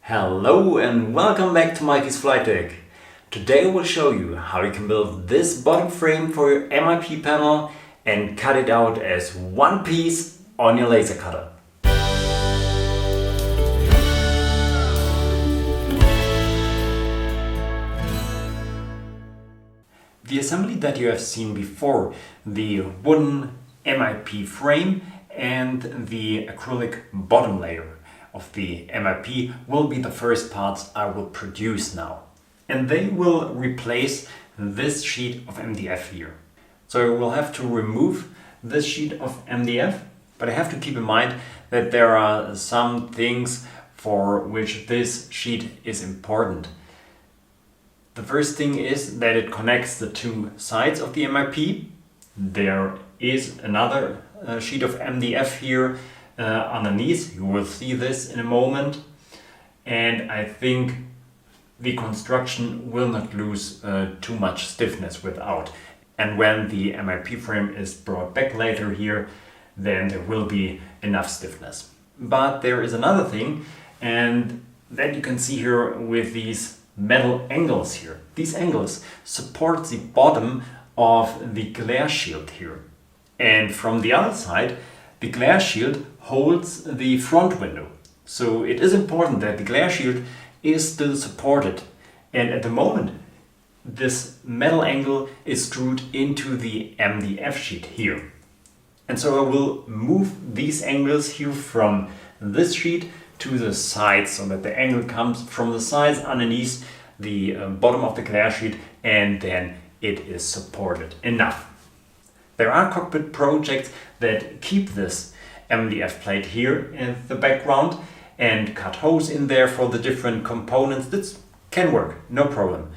Hello and welcome back to Mikey's Flightdeck. Today I will show you how you can build this bottom frame for your MIP panel and cut it out as one piece on your laser cutter. The assembly that you have seen before, the wooden MIP frame and the acrylic bottom layer of the MIP will be the first parts I will produce now. And they will replace this sheet of MDF here. So I will have to remove this sheet of MDF, but I have to keep in mind that there are some things for which this sheet is important. The first thing is that it connects the two sides of the MIP. There is another sheet of MDF here underneath. You will see this in a moment. And I think the construction will not lose too much stiffness without. And when the MIP frame is brought back later here, then there will be enough stiffness. But there is another thing, and that you can see here with these metal angles here. These angles support the bottom of the glare shield here. And from the other side, the glare shield holds the front window. So it is important that the glare shield is still supported. And at the moment, this metal angle is screwed into the MDF sheet here. And so I will move these angles here from this sheet to the sides so that the angle comes from the sides underneath the bottom of the glare sheet, and then it is supported enough. There are cockpit projects that keep this MDF plate here in the background and cut holes in there for the different components. This can work, no problem.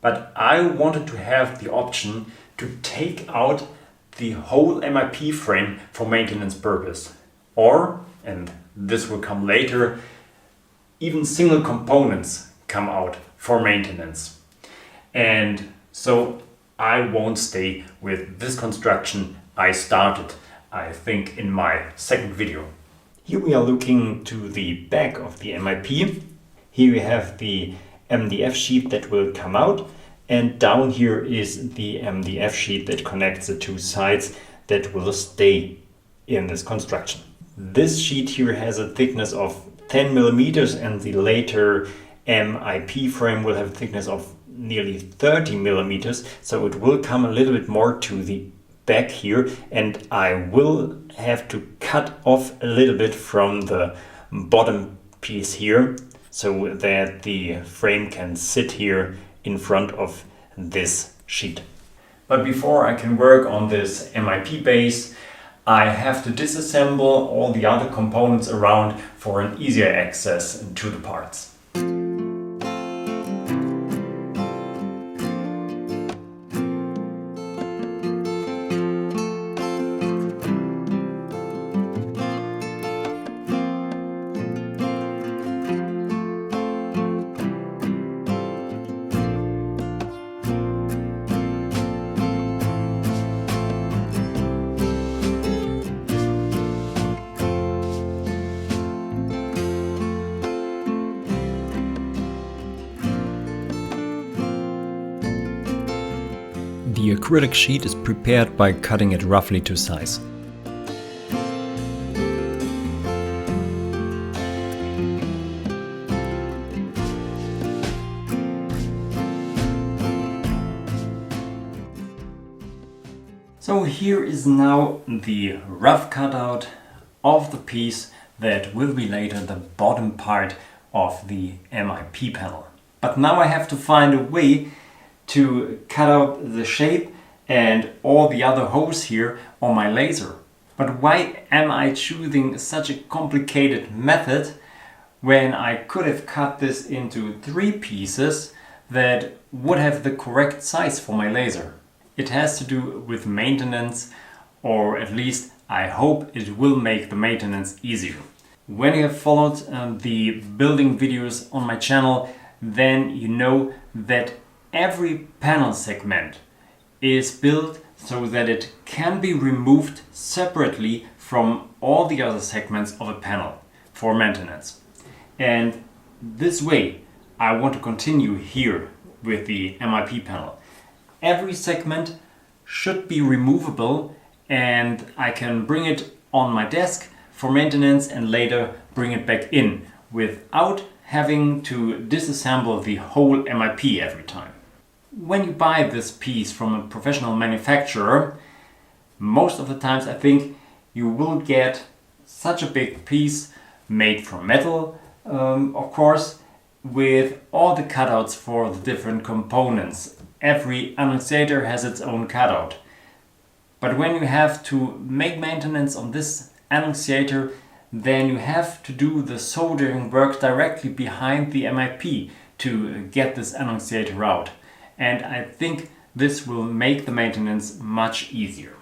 But I wanted to have the option to take out the whole MIP frame for maintenance purpose. Or, and this will come later, even single components come out for maintenance. And so I won't stay with this construction I started, I think, in my second video. Here we are looking to the back of the MIP. Here we have the MDF sheet that will come out, and down here is the MDF sheet that connects the two sides that will stay in this construction. This sheet here has a thickness of 10 millimeters, and the later MIP frame will have a thickness of nearly 30 millimeters, so it will come a little bit more to the back here, and I will have to cut off a little bit from the bottom piece here so that the frame can sit here in front of this sheet. But before I can work on this MIP base, I have to disassemble all the other components around for an easier access to the parts. The acrylic sheet is prepared by cutting it roughly to size. So here is now the rough cutout of the piece that will be later the bottom part of the MIP panel. But now I have to find a way to cut out the shape and all the other holes here on my laser. But why am I choosing such a complicated method when I could have cut this into 3 pieces that would have the correct size for my laser? It has to do with maintenance, or at least I hope it will make the maintenance easier. When you have followed the building videos on my channel, then you know that every panel segment is built so that it can be removed separately from all the other segments of a panel for maintenance. And this way I want to continue here with the MIP panel. Every segment should be removable and I can bring it on my desk for maintenance and later bring it back in without having to disassemble the whole MIP every time. When you buy this piece from a professional manufacturer, most of the times I think you will get such a big piece made from metal, of course, with all the cutouts for the different components. Every annunciator has its own cutout. But when you have to make maintenance on this annunciator, then you have to do the soldering work directly behind the MIP to get this annunciator out. And I think this will make the maintenance much easier.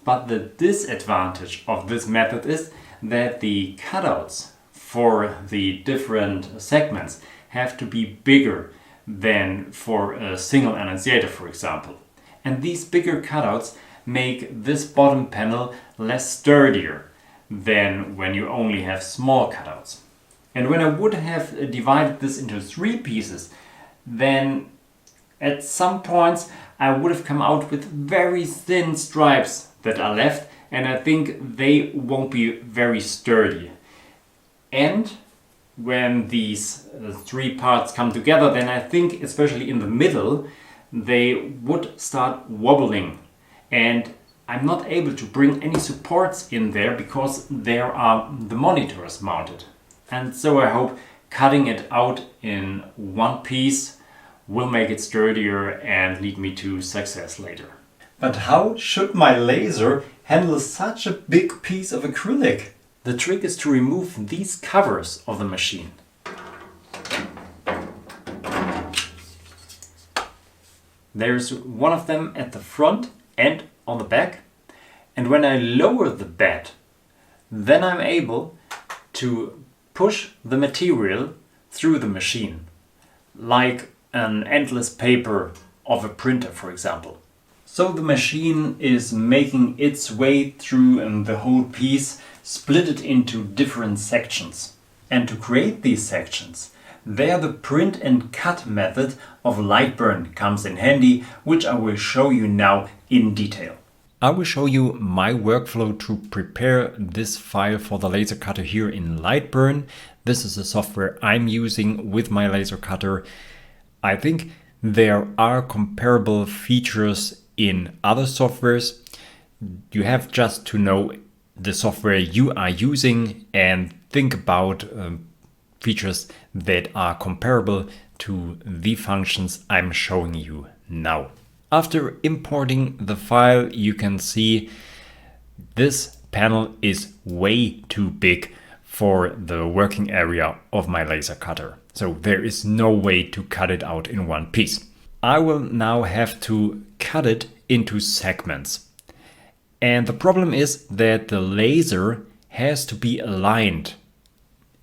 But the disadvantage of this method is that the cutouts for the different segments have to be bigger than for a single annunciator, for example. And these bigger cutouts make this bottom panel less sturdier than when you only have small cutouts. And when I would have divided this into 3 pieces, then at some points I would have come out with very thin stripes that are left, and I think they won't be very sturdy. And when these 3 parts come together, then I think, especially in the middle, they would start wobbling. And I'm not able to bring any supports in there because there are the monitors mounted. And so I hope cutting it out in one piece will make it sturdier and lead me to success later. But how should my laser handle such a big piece of acrylic? The trick is to remove these covers of the machine. There's one of them at the front and on the back. And when I lower the bed, then I'm able to push the material through the machine, like an endless paper of a printer, for example. So the machine is making its way through the whole piece, split it into different sections. And to create these sections, there the print and cut method of Lightburn comes in handy, which I will show you now in detail. I will show you my workflow to prepare this file for the laser cutter here in Lightburn. This is the software I'm using with my laser cutter. I think there are comparable features in other softwares. You have just to know the software you are using and think about features that are comparable to the functions I'm showing you now. After importing the file, you can see this panel is way too big for the working area of my laser cutter. So there is no way to cut it out in one piece. I will now have to cut it into segments. And the problem is that the laser has to be aligned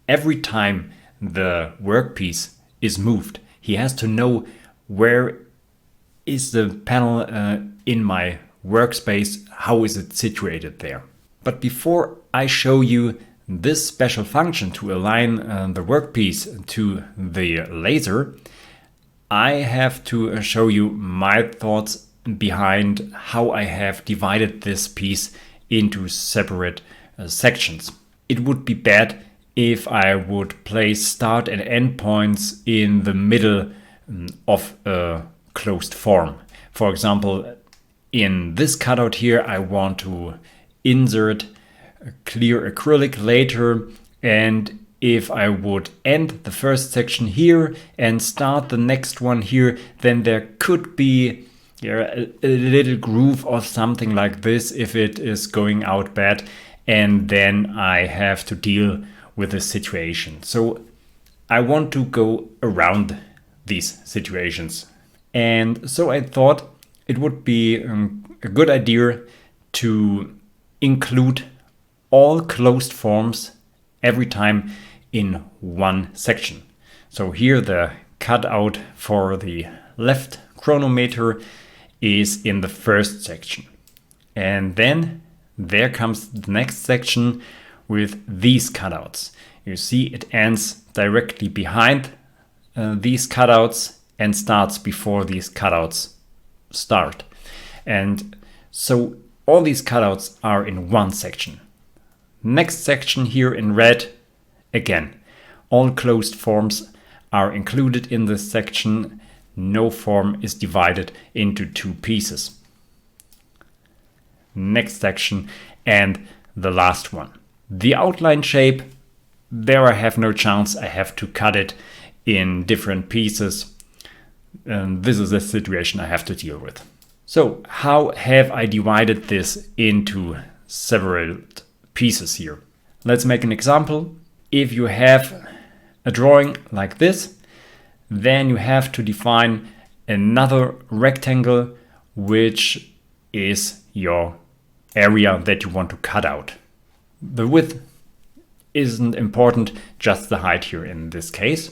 every time the workpiece is moved. He has to know where is the panel in my workspace, how is it situated there. But before I show you this special function to align the workpiece to the laser, I have to show you my thoughts behind how I have divided this piece into separate sections. It would be bad if I would place start and end points in the middle of a closed form. For example, in this cutout here, I want to insert a clear acrylic later, and if I would end the first section here and start the next one here, then there could be a little groove or something like this if it is going out bad, and then I have to deal with the situation. So I want to go around these situations. And so I thought it would be a good idea to include all closed forms every time in one section. So here the cutout for the left chronometer is in the first section. And then there comes the next section with these cutouts. You see it ends directly behind these cutouts and starts before these cutouts start. And so all these cutouts are in one section. Next section here in red, again, all closed forms are included in this section. No form is divided into two pieces. Next section and the last one. The outline shape, there I have no chance. I have to cut it in different pieces. And this is the situation I have to deal with. So how have I divided this into several pieces here? Let's make an example. If you have a drawing like this, then you have to define another rectangle, which is your area that you want to cut out. The width isn't important, just the height here in this case.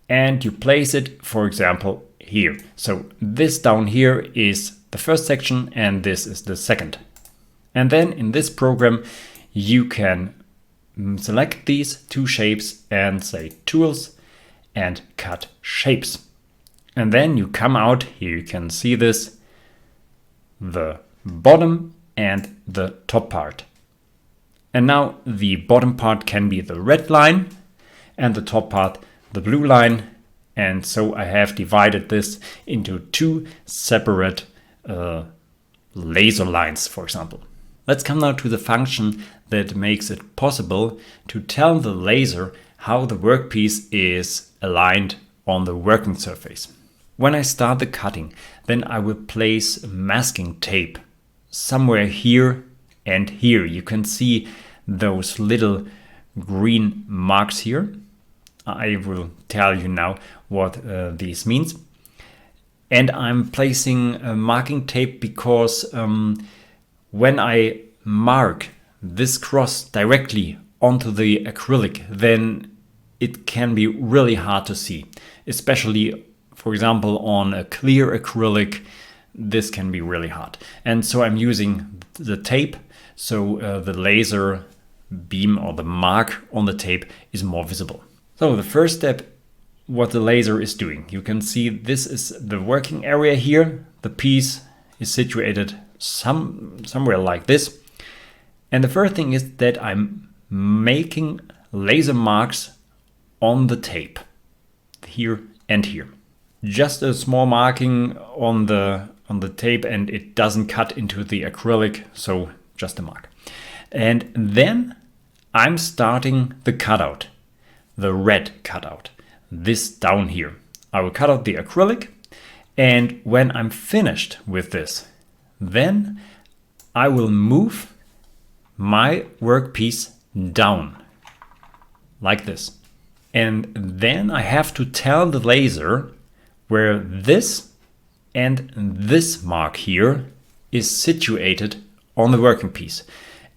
And you place it, for example, here. So this down here is the first section and this is the second. And then in this program, you can select these two shapes and say Tools and Cut Shapes. And then you come out, here you can see this, the bottom and the top part. And now the bottom part can be the red line and the top part the blue line. And so I have divided this into two separate laser lines, for example. Let's come now to the function that makes it possible to tell the laser how the workpiece is aligned on the working surface. When I start the cutting, then I will place masking tape somewhere here and here. You can see those little green marks here. I will tell you now what this means. And I'm placing marking tape because when I mark this cross directly onto the acrylic, then it can be really hard to see. Especially, for example, on a clear acrylic, this can be really hard. And so I'm using the tape, so the laser beam or the mark on the tape is more visible. So the first step, what the laser is doing. You can see this is the working area here. The piece is situated somewhere like this. And the first thing is that I'm making laser marks on the tape, here and here. Just a small marking on the tape, and it doesn't cut into the acrylic, so just a mark. And then I'm starting the cutout, the red cutout, this down here. I will cut out the acrylic, and when I'm finished with this, then I will move my workpiece down like this. And then I have to tell the laser where this and this mark here is situated on the working piece.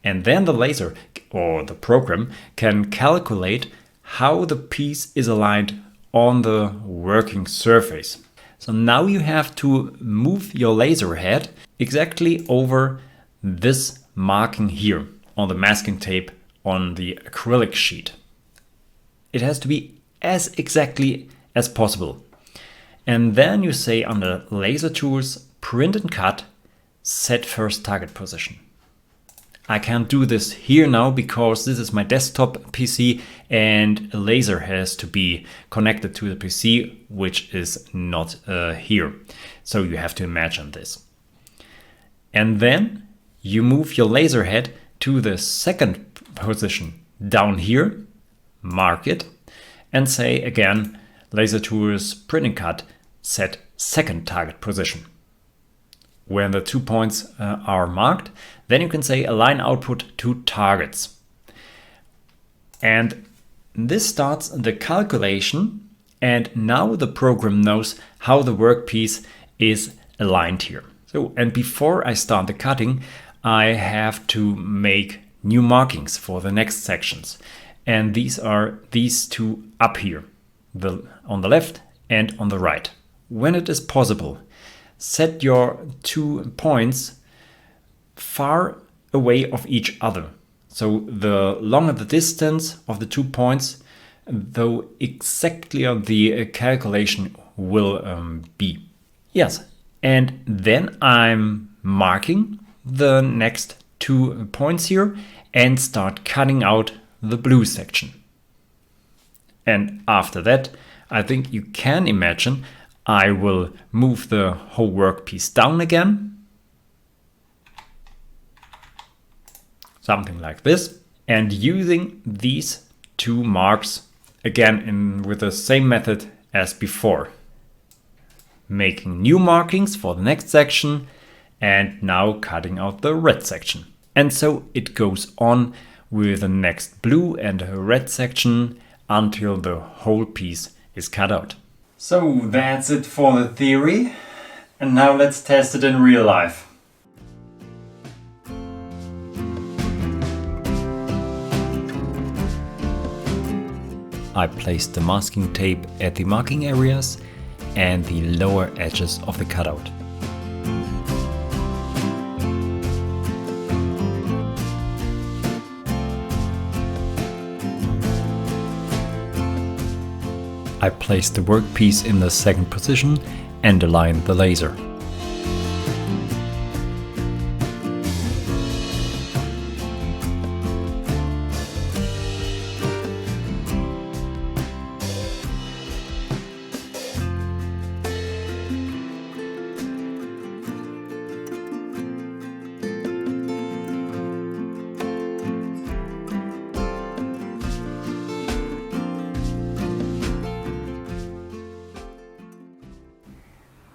And then the laser or the program can calculate how the piece is aligned on the working surface. So now you have to move your laser head exactly over this marking here on the masking tape on the acrylic sheet. It has to be as exactly as possible. And then you say under Laser Tools, Print and Cut, Set First Target Position. I can't do this here now because this is my desktop PC and a laser has to be connected to the PC, which is not here. So you have to imagine this. And then you move your laser head to the second position down here, mark it, and say again, Laser Tools, Print and Cut, Set Second Target Position. When the 2 points are marked, then you can say Align Output to Targets. And this starts the calculation, and now the program knows how the workpiece is aligned here. So, and before I start the cutting, I have to make new markings for the next sections. And these are these two up here, on the left and on the right. When it is possible, set your 2 points far away of each other. So the longer the distance of the 2 points, the exactly the calculation will be. Yes, and then I'm marking the next 2 points here and start cutting out the blue section. And after that, I think you can imagine I will move the whole workpiece down again. Something like this. And using these 2 marks again with the same method as before. Making new markings for the next section and now cutting out the red section. And so it goes on with the next blue and red section until the whole piece is cut out. So that's it for the theory. And now let's test it in real life. I placed the masking tape at the marking areas and the lower edges of the cutout. I placed the workpiece in the second position and aligned the laser.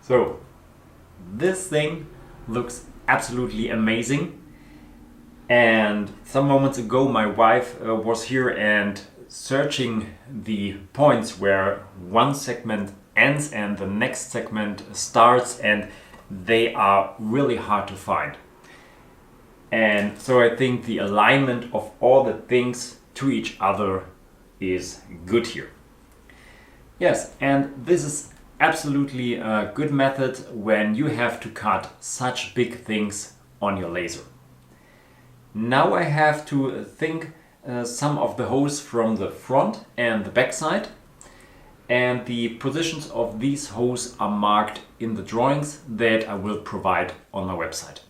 So this thing looks absolutely amazing, and some moments ago my wife was here and searching the points where one segment ends and the next segment starts, and they are really hard to find. And so I think the alignment of all the things to each other is good here. Yes, and this is absolutely a good method when you have to cut such big things on your laser. Now I have to think some of the holes from the front and the back side, and the positions of these holes are marked in the drawings that I will provide on my website.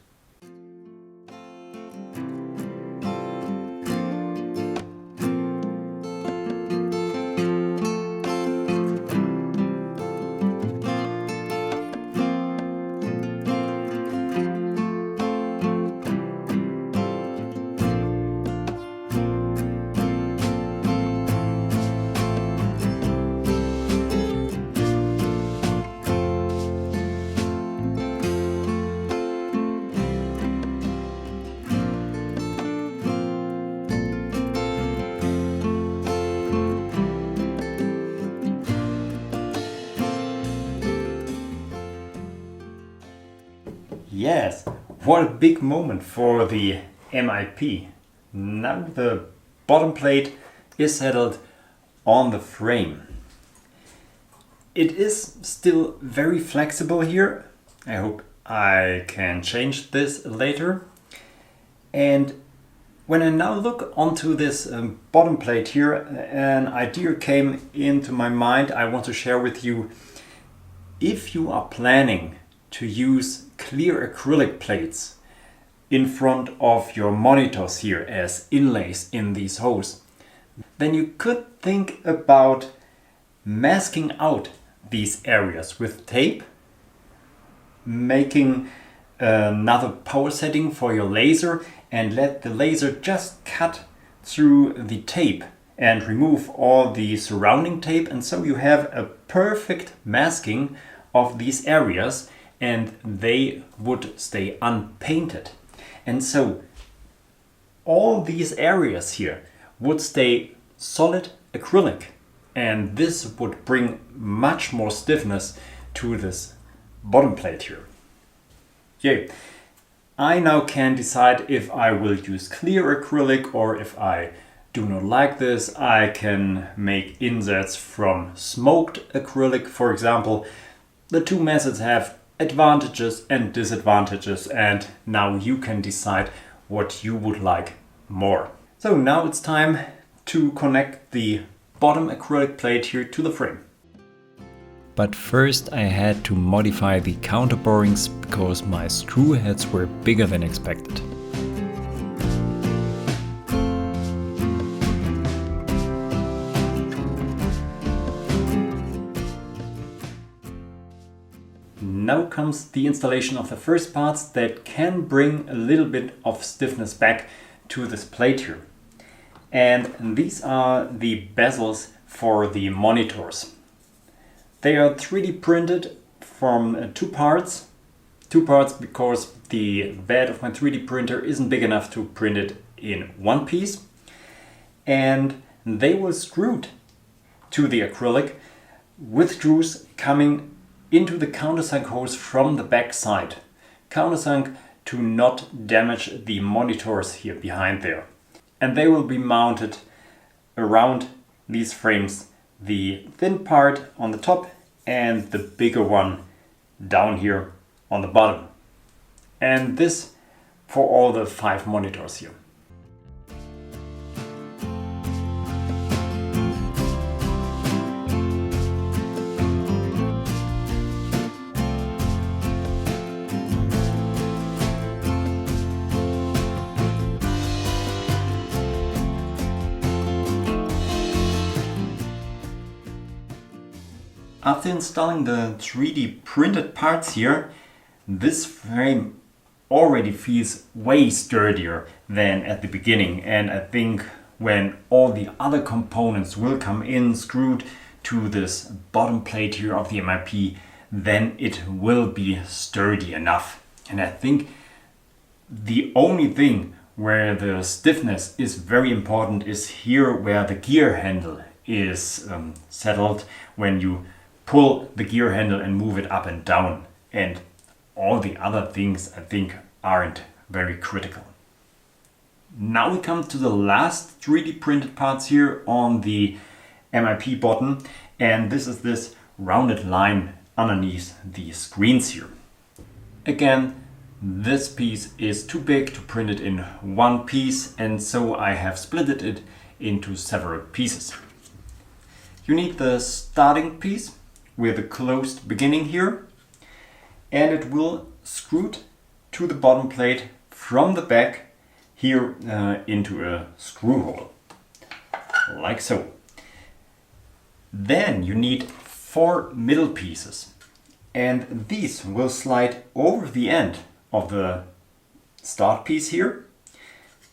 Yes, what a big moment for the MIP. Now the bottom plate is settled on the frame. It is still very flexible here. I hope I can change this later. And when I now look onto this bottom plate here, an idea came into my mind I want to share with you. If you are planning to use clear acrylic plates in front of your monitors here as inlays in these holes, then you could think about masking out these areas with tape, making another power setting for your laser and let the laser just cut through the tape and remove all the surrounding tape, and so you have a perfect masking of these areas and they would stay unpainted. And so all these areas here would stay solid acrylic, and this would bring much more stiffness to this bottom plate here. Yay. I now can decide if I will use clear acrylic or if I do not like this. I can make inserts from smoked acrylic, for example. The two methods have advantages and disadvantages, and now you can decide what you would like more. So now it's time to connect the bottom acrylic plate here to the frame. But first I had to modify the counter borings because my screw heads were bigger than expected. Now comes the installation of the first parts that can bring a little bit of stiffness back to this plate here. And these are the bezels for the monitors. They are 3D printed from two parts because the bed of my 3D printer isn't big enough to print it in one piece. And they were screwed to the acrylic with screws coming into the countersunk holes from the back side. Countersunk to not damage the monitors here behind there. And they will be mounted around these frames, the thin part on the top and the bigger one down here on the bottom. And this for all the 5 monitors here. After installing the 3D printed parts here, this frame already feels way sturdier than at the beginning, and I think when all the other components will come in screwed to this bottom plate here of the MIP, then it will be sturdy enough. And I think the only thing where the stiffness is very important is here where the gear handle is settled when you pull the gear handle and move it up and down, and all the other things I think aren't very critical. Now we come to the last 3D printed parts here on the MIP bottom, and this is this rounded line underneath the screens here. Again, this piece is too big to print it in one piece, and so I have split it into several pieces. You need the starting piece with a closed beginning here, and it will screw to the bottom plate from the back here into a screw hole, like so. Then you need 4 middle pieces, and these will slide over the end of the start piece here,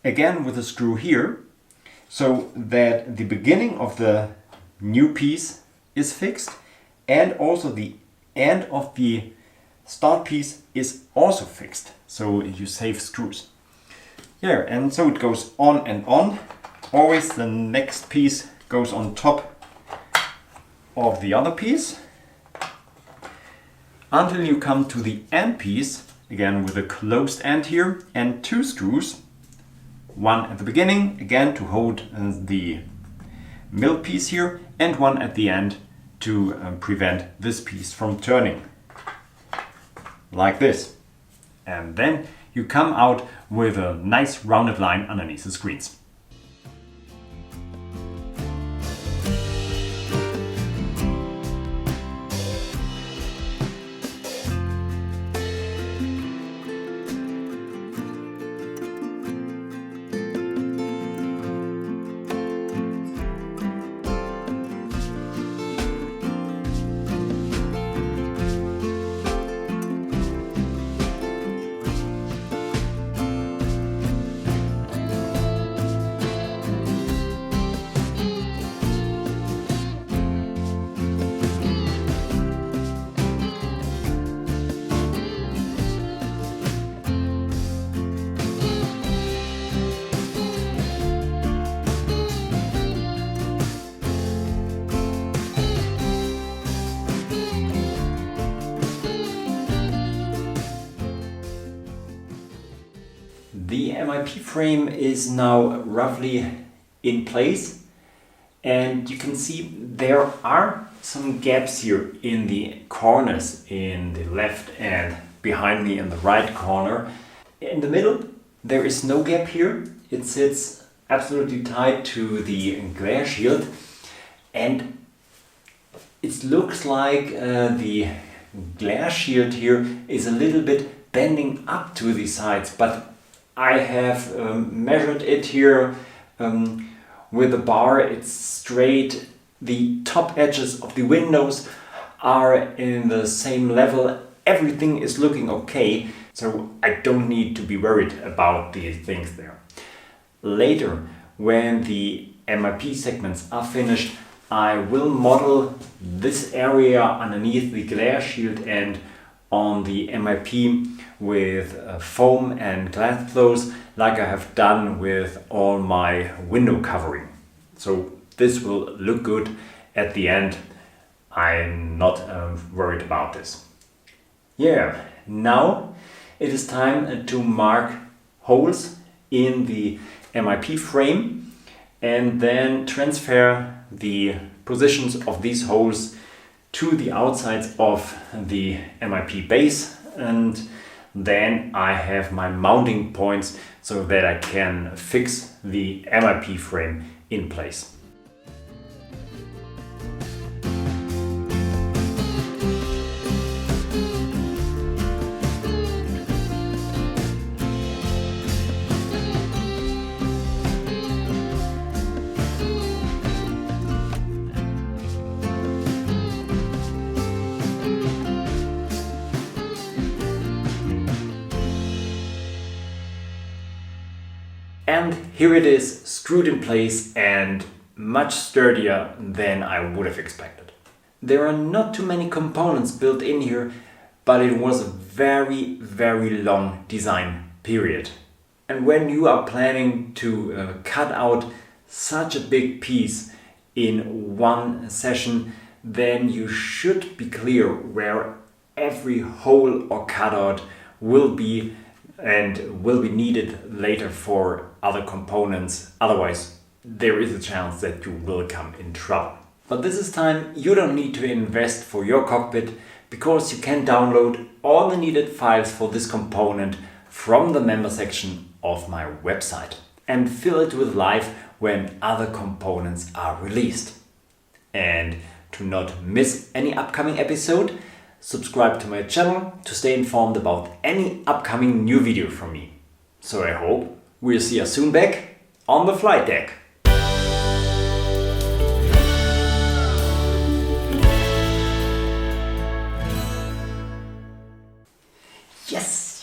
again with a screw here, so that the beginning of the new piece is fixed, and also the end of the start piece is also fixed, so you save screws. Yeah, and so it goes on and on. Always the next piece goes on top of the other piece until you come to the end piece, again with a closed end here and 2 screws, one at the beginning again to hold the middle piece here, and one at the end to prevent this piece from turning, like this. And then you come out with a nice rounded line underneath the screens. The MIP frame is now roughly in place, and you can see there are some gaps here in the corners, in the left and behind me in the right corner. In the middle there is no gap here, it sits absolutely tight to the glare shield, and it looks like the glare shield here is a little bit bending up to the sides, but I have measured it here with the bar. It's straight. The top edges of the windows are in the same level. Everything is looking okay, so I don't need to be worried about these things there. Later, when the MIP segments are finished, I will model this area underneath the glare shield and on the MIP with foam and glass close, like I have done with all my window covering. So this will look good at the end. I'm not worried about this. Yeah, now it is time to mark holes in the MIP frame and then transfer the positions of these holes to the outsides of the MIP base, and then I have my mounting points so that I can fix the MIP frame in place. And here it is, screwed in place and much sturdier than I would have expected. There are not too many components built in here, but it was a very long design period. And when you are planning to cut out such a big piece in one session, then you should be clear where every hole or cutout will be and will be needed later for other components. Otherwise, there is a chance that you will come in trouble. But this time you don't need to invest for your cockpit, because you can download all the needed files for this component from the member section of my website and fill it with life when other components are released. And to not miss any upcoming episode, subscribe to my channel to stay informed about any upcoming new video from me. So I hope we'll see you soon back on the flight deck. Yes.